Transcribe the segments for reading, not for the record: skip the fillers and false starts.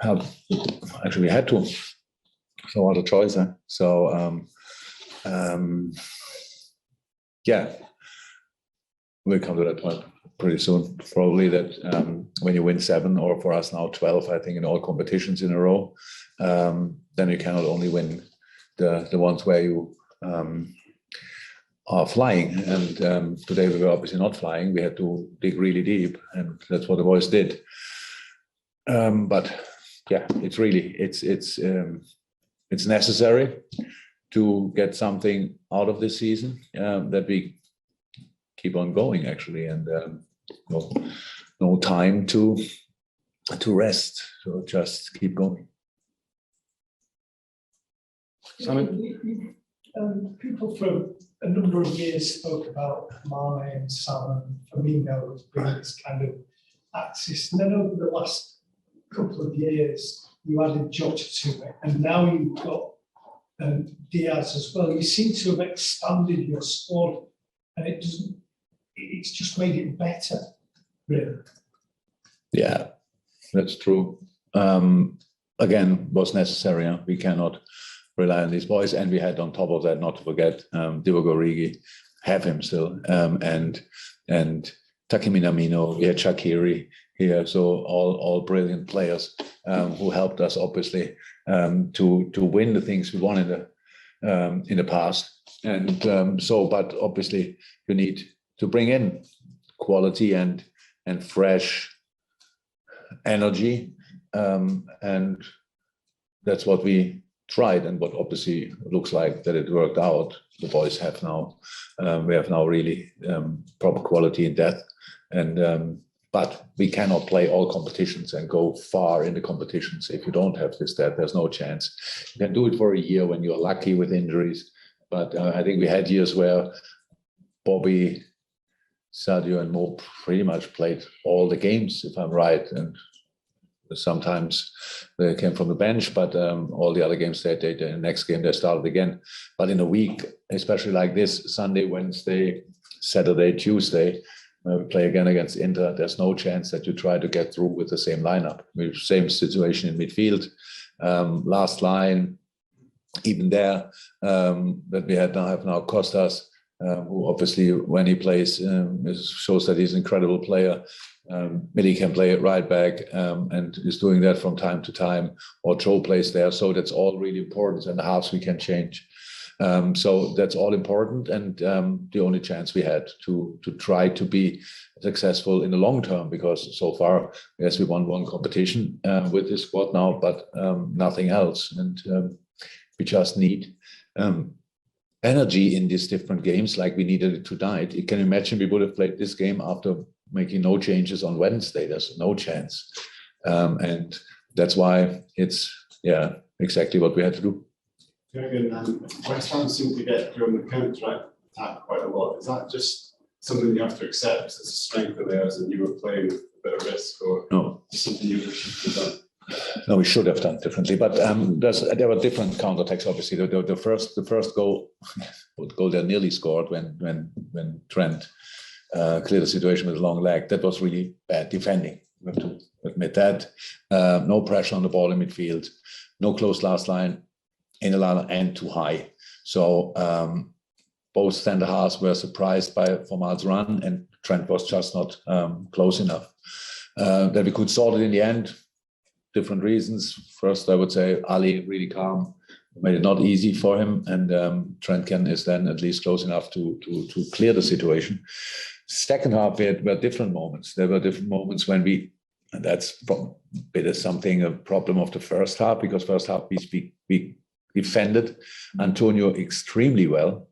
Actually, we had to. So what a choice, huh? So yeah, we'll come to that point pretty soon. Probably that when you win 7, or for us now 12, I think in all competitions in a row, then you cannot only win the ones where you are flying. And today we were obviously not flying. We had to dig really deep, and that's what the boys did. But yeah, it's really it's necessary to get something out of this season, that we keep on going actually, and no time to rest, so just keep going. Simon? People for a number of years spoke about Mane and Salah and Firmino as being this kind of axis, and then over the last couple of years you added Jota to it, and now you've got Diaz as well. You seem to have expanded your squad, and it's just made it better, really. Yeah, that's true. Again, was necessary. Huh? We cannot rely on these boys, and we had on top of that, not to forget, Divock Origi, have him still, and Takimi Namino, we had Shaqiri here, so all brilliant players who helped us obviously to win the things we won in the past, and but obviously you need to bring in quality and fresh energy, and that's what we tried, and what obviously looks like that it worked out. The boys have now, we have now really proper quality in depth, and but we cannot play all competitions and go far in the competitions if you don't have this depth. There's no chance. You can do it for a year when you're lucky with injuries, but I think we had years where Bobby, Sadio, and Mo pretty much played all the games, if I'm right, and sometimes they came from the bench, but all the other games, the next game they started again. But in a week, especially like this, Sunday, Wednesday, Saturday, Tuesday, we play again against Inter, there's no chance that you try to get through with the same lineup. Same situation in midfield. Last line, even there, that we have now Costas, who obviously, when he plays, shows that he's an incredible player. Millie can play it right back, and is doing that from time to time, or Joe plays there. So that's all really important, and the halves we can change. So that's all important, and the only chance we had to try to be successful in the long term, because so far, yes, we won one competition with this squad now, but nothing else, and we just need energy in these different games like we needed it tonight. You can imagine we would have played this game after making no changes on Wednesday. There's no chance, and that's why it's exactly what we had to do. Jurgen, West Ham seem to get during the counter-attack quite a lot. Is that just something you have to accept as a strength of theirs, and you were playing with a bit of risk, or no, something you should have done? No, we should have done differently, but there were different counterattacks. Obviously, the first goal they nearly scored when Trent cleared the situation with a long leg. That was really bad defending. We have to admit that. No pressure on the ball in midfield, no close last line in the line, and too high. So both centre halves were surprised by Formal's run, and Trent was just not close enough. That we could sort it in the end. Different reasons. First, I would say Ali really calm, made it not easy for him, and Trent is then at least close enough to clear the situation. Second half, we had different moments. There were different moments when and that's a problem of the first half, because first half we defended Antonio extremely well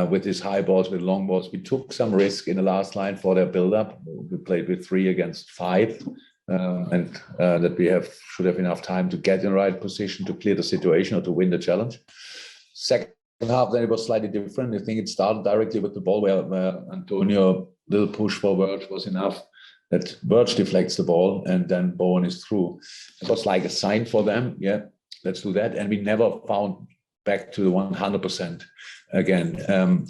with his high balls, with long balls. We took some risk in the last line for their build-up. We played with 3 against 5. And that we should have enough time to get in the right position to clear the situation or to win the challenge. Second half, then it was slightly different. I think it started directly with the ball where Antonio, little push for Verge was enough, that Verge deflects the ball, and then Bowen is through. It was like a sign for them, let's do that. And we never found back to the 100% again.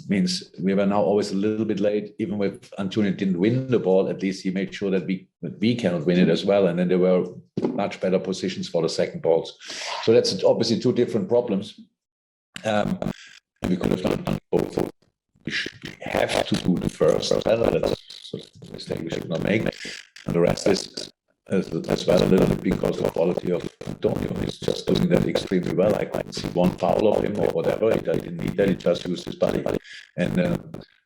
Means we were now always a little bit late. Even if Antonio didn't win the ball, at least he made sure that we cannot win it as well. And then there were much better positions for the second balls. So that's obviously two different problems. And we could have done both. We have to do the first well. That's a mistake we should not make. And the rest is as well a little bit because the quality of Antonio is just doing that extremely well. I couldn't see one foul of him or whatever. He didn't need that. He just used his body. And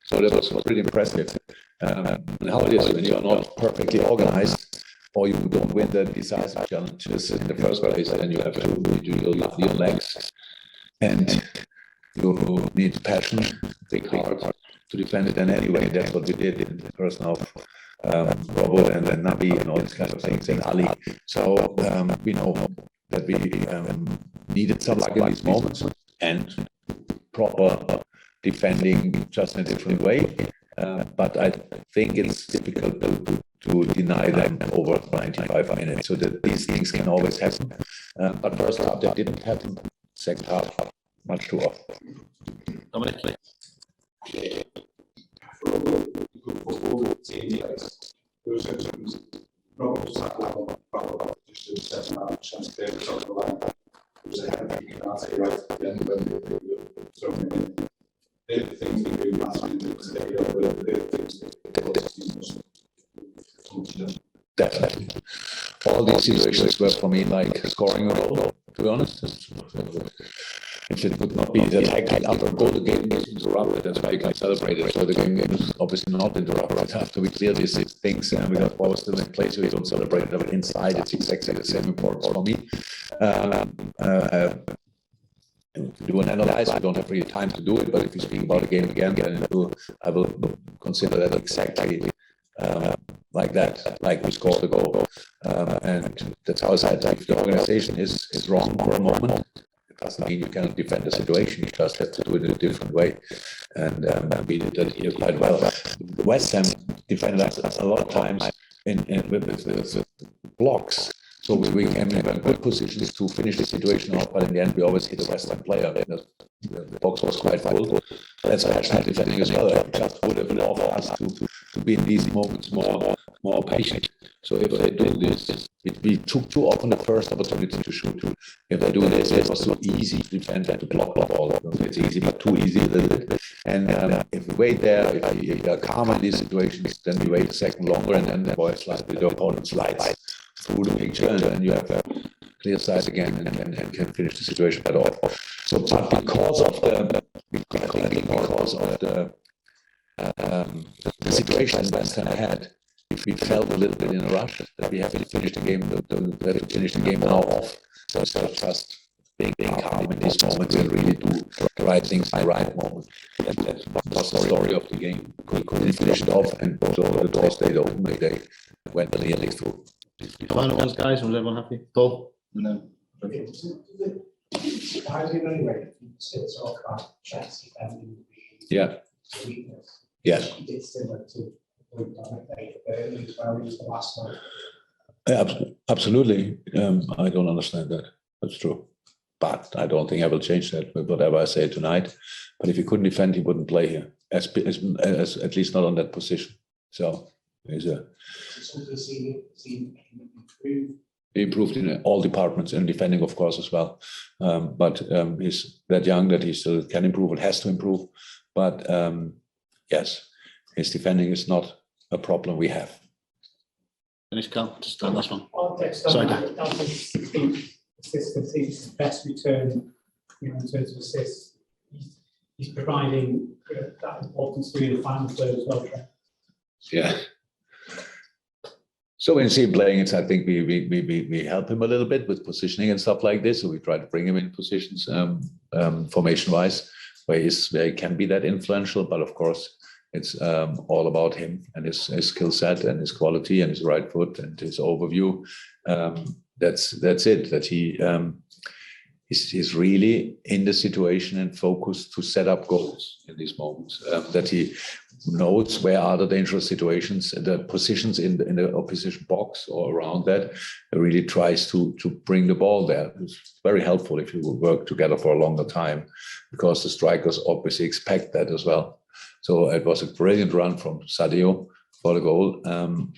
so that was pretty impressive. And how it is when you're not perfectly organized, or you don't win the decisive challenges in the first place, then you have to do your legs. And you need passion, big heart to defend it. And anyway, that's what we did in the person of Robert and then Nabi and all these kinds of things, and Ali. So we know that we needed some luck in these moments and proper defending just in a different way. But I think it's difficult to deny them over 95 minutes, so that these things can always happen. But first half, they didn't happen. Second half, much too often. Dominic? Definitely. All these situations were for me like scoring a goal, to be honest. If it would not be that I can after goal, the game was interrupted. That's why you can celebrate it. So the game was obviously not interrupted. After we clear these things and we got balls still in place, we don't celebrate it. But inside, it's exactly the same importance for me. To do an analyze, we don't have really time to do it. But if you speak about the game again, then I will consider that exactly like that, like we scored the goal. And that's how I said, if the organization is wrong for a moment, it doesn't mean you cannot defend the situation. You just have to do it in a different way. And we did that here quite well. West Ham defended us a lot of times with blocks. So we came in good positions to finish the situation off, but in the end we always hit a West Ham player. The box was quite full. That's passionate defending as well. I just would have loved us to be in these moments more patient. So if they do this, we took too often the first opportunity to shoot. If they do this, it was so easy to defend and to block the ball. It's easy, but too easy a little bit. And if we wait there, if we are calm in these situations, then we wait a second longer, and then the opponent slides through the picture, and then you have a clear sight again and can finish the situation at all. So, but because of the situation West Ham had, we felt a little bit in a rush that we have to finish the game. We have to finish the game now off. So instead of just being calm in these moments and really do the right things in the right moment. And that was the story of the game. We couldn't finish it off, and so the door stayed open. They went nearly through. Final ones, guys. Was everyone happy? Paul? No. How do you know anyway? You still talk about chance defending Yeah. weakness. Yeah. It's similar to the last one. Absolutely. I don't understand that. That's true. But I don't think I will change that with whatever I say tonight. But if he couldn't defend, he wouldn't play here, as at least not on that position. So he's he improved in all departments, in defending, of course, as well. But he's that young that he still can improve and has to improve. But yes, his defending is not a problem we have. Finish, Cal. Just that last one. Sorry, the team's best return, in terms of assists. He's providing that importance to the final third as well. Yeah. So when you see him playing, I think we help him a little bit with positioning and stuff like this. So we try to bring him in positions formation-wise, where he can be that influential. But of course, it's all about him and his skill set and his quality and his right foot and his overview. That's it. That he's really in the situation and focused to set up goals in these moments. That he knows where are the dangerous situations, the positions in the opposition box or around that. He really tries to bring the ball there. It's very helpful if you will work together for a longer time, because the strikers obviously expect that as well. So it was a brilliant run from Sadio for the goal. And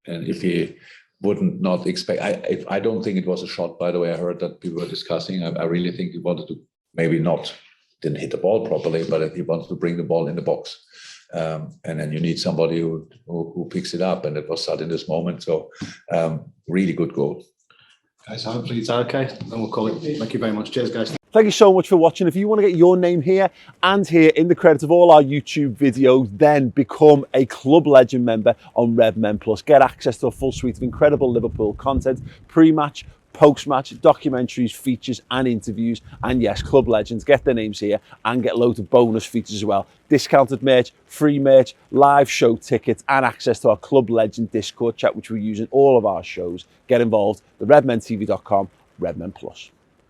if he wouldn't not expect. I don't think it was a shot. By the way, I heard that people were discussing. I really think he wanted to maybe not didn't hit the ball properly, but he wanted to bring the ball in the box. And then you need somebody who picks it up, and it was Sud in this moment. So really good goal. Guys, hopefully it's okay, and we'll call it. Thank you very much. Cheers, guys. Thank you so much for watching. If you want to get your name here and here in the credits of all our YouTube videos, then become a Club Legend member on Redmen Plus. Get access to a full suite of incredible Liverpool content, pre-match, post-match, documentaries, features and interviews. And yes, Club Legends, get their names here and get loads of bonus features as well. Discounted merch, free merch, live show tickets and access to our Club Legend Discord chat, which we use in all of our shows. Get involved, the redmentv.com, Redmen Plus.